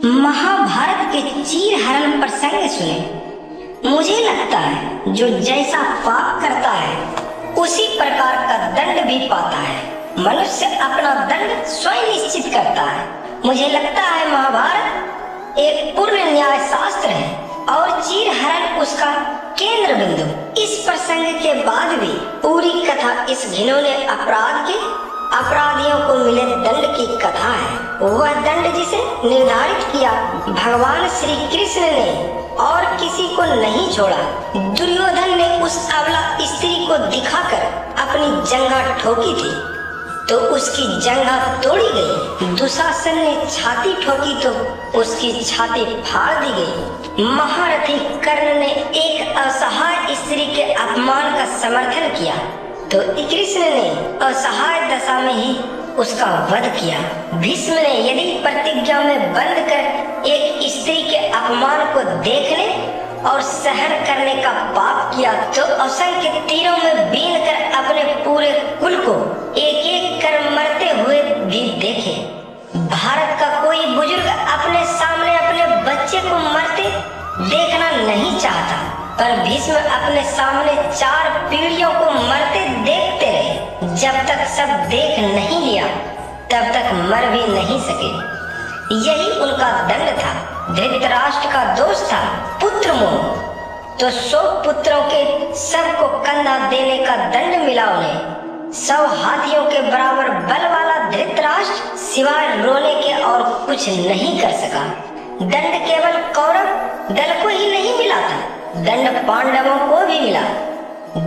महाभारत के चीरहरण प्रसंग सुने। मुझे लगता है जो जैसा पाप करता है उसी प्रकार का दंड भी पाता है। मनुष्य अपना दंड स्वयं निश्चित करता है। मुझे लगता है महाभारत एक पूर्ण न्याय शास्त्र है और चीरहरण उसका केंद्र बिंदु। इस प्रसंग के बाद भी पूरी कथा इस घिनौने अपराध के अपराधियों को मिले दंड की कथा है। वह दंड जिसे निर्धारित किया भगवान श्री कृष्ण ने और किसी को नहीं छोड़ा। दुर्योधन ने उस अबला स्त्री को दिखाकर अपनी जंघा ठोकी थी तो उसकी जंघा तोड़ी गई। दुशासन ने छाती ठोकी तो उसकी छाती फाड़ दी गई। महारथी कर्ण ने एक असहाय स्त्री के अपमान का समर्थन किया तो कृष्ण ने असहाय दशा में ही उसका वध किया। भीष्म ने यदि प्रतिज्ञा में बंद कर एक स्त्री के अपमान को देखने और सहन करने का पाप किया तो असंख्य तीरों में बीन कर अपने पूरे कुल को एक एक कर मरते हुए भी देखे। भारत का कोई बुजुर्ग अपने सामने अपने बच्चे को मरते देखना नहीं चाहता, पर भीष्म अपने सामने 4 पीढ़ियों को मरते देखते रहे। जब तक सब देख नहीं लिया तब तक मर भी नहीं सके। यही उनका दंड था। धृतराष्ट्र का दोष था पुत्र मोह, तो 100 पुत्रों के सबको कंधा देने का दंड मिला उन्हें। 100 हाथियों के बराबर बल वाला धृतराष्ट्र सिवाय रोने के और कुछ नहीं कर सका। दंड केवल कौरव दल को ही नहीं मिला था, दंड पांडवों को भी मिला।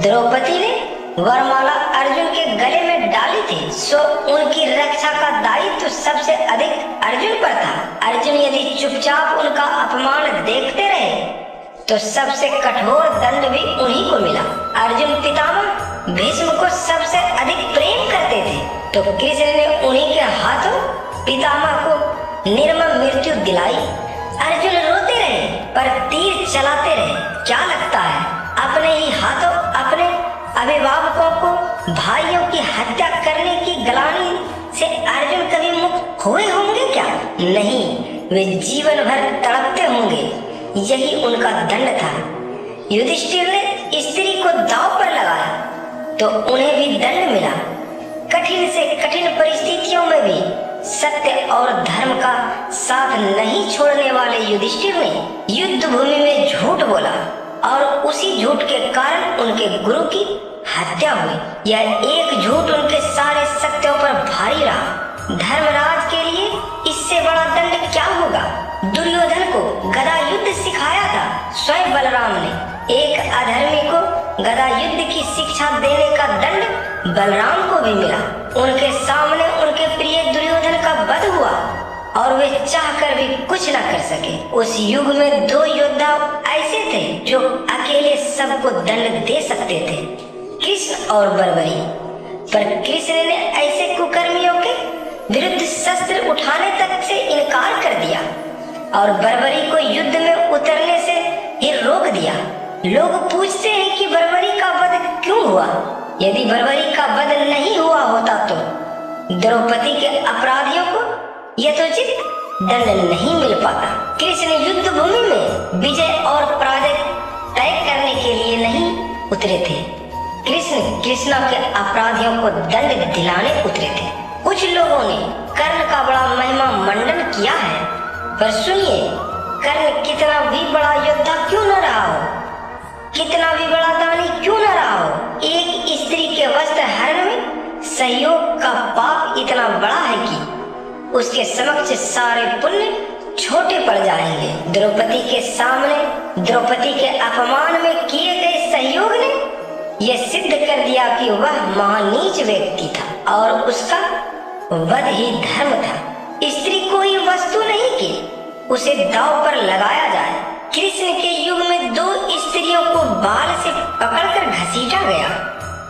द्रौपदी ने वरमाला अर्जुन के गले में डाली थी, सो उनकी रक्षा का दायित्व सबसे अधिक अर्जुन पर था। अर्जुन यदि चुपचाप उनका अपमान देखते रहे तो सबसे कठोर दंड भी उन्हीं को मिला। अर्जुन पितामह भीष्म को सबसे अधिक प्रेम करते थे तो कृष्ण ने उन्हीं के हाथों पितामह को निर्मम मृत्यु दिलाई। अर्जुन रोते रहे पर तीर चलाते रहे। क्या लगता है अपने ही हाथों अपने अभिभावकों को भाइयों की हत्या करने की ग्लानि से अर्जुन कभी मुक्त हुए होंगे क्या? नहीं, वे जीवन भर तड़पते होंगे। यही उनका दंड था। युधिष्ठिर ने स्त्री को दांव पर लगाया तो उन्हें भी दंड मिला। कठिन से कठिन परिस्थितियों में भी सत्य और धर्म का साथ नहीं छोड़ने वाले युधिष्ठिर ने युद्ध भूमि में झूठ बोला और उसी झूठ के कारण उनके गुरु की हत्या हुई। यह एक झूठ उनके सारे सत्यों पर भारी रहा। धर्मराज के लिए इससे बड़ा दंड क्या होगा? दुर्योधन को गदा युद्ध सिखाया था स्वयं बलराम ने। एक अधर्मी को गदा युद्ध की शिक्षा देने का दंड बलराम को भी मिला। उनके सामने उनके प्रिय दुर्योधन का वध हुआ और वे चाहकर भी कुछ न कर सके। उस युग में 2 योद्धा ऐसे थे जो अकेले सबको दंड दे सकते थे, कृष्ण और बर्बरी। पर कृष्ण ने ऐसे कुकर्मियों के विरुद्ध शस्त्र उठाने तक से इनकार कर दिया और बर्बरी को युद्ध में उतरने से ही रोक दिया। लोग पूछते हैं कि बर्बरी का वध क्यों हुआ? यदि बर्बरी का वध नहीं हुआ होता तो द्रौपदी के अपराधियों को यथोचित दंड नहीं मिल पाता। कृष्ण युद्ध भूमि में विजय और पराजय तय करने के लिए नहीं उतरे थे। कृष्ण के अपराधियों को दंड दिलाने उतरे थे। कुछ लोगों ने कर्ण का बड़ा महिमा मंडन किया है, पर सुनिए, कर्ण कितना भी बड़ा योद्धा क्यों न रहा हो, कितना भी बड़ा दानी क्यों न रहा हो, एक स्त्री के वस्त्र हरण में सहयोग का पाप इतना बड़ा है कि उसके समक्ष सारे पुण्य छोटे पड़ जाएंगे। द्रौपदी के सामने द्रौपदी के अपमान में किए गए सहयोग ने यह सिद्ध कर दिया कि वह महानीच व्यक्ति था और उसका वध ही धर्म था। स्त्री कोई वस्तु नहीं कि उसे दांव पर लगाया जाए। कृष्ण के युग में 2 स्त्रियों को बाल से पकड़कर घसीटा गया।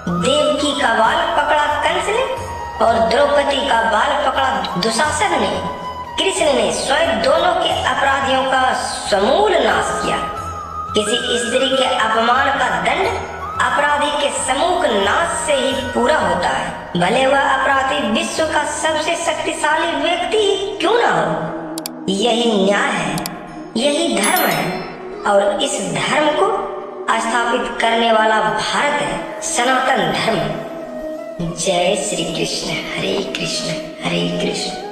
देवकी का बाल पकड़ा कंस ने और द्रौपदी का बाल पकड़ा दुशासन ने। कृष्ण ने स्वयं दोनों के अपराधियों का समूल नाश किया। किसी स्त्री के अपमान का दंड अपराधी के समूह नाश से ही पूरा होता है। भले वह अपराधी विश्व का सबसे शक्तिशाली व्यक्ति क्यों ना हो। यही न्याय है, यही धर्म है और इस धर्म को स्थापित करने वाला भारत है, सनातन धर्म। जय श्री कृष्ण, हरे कृष्ण हरे कृष्ण।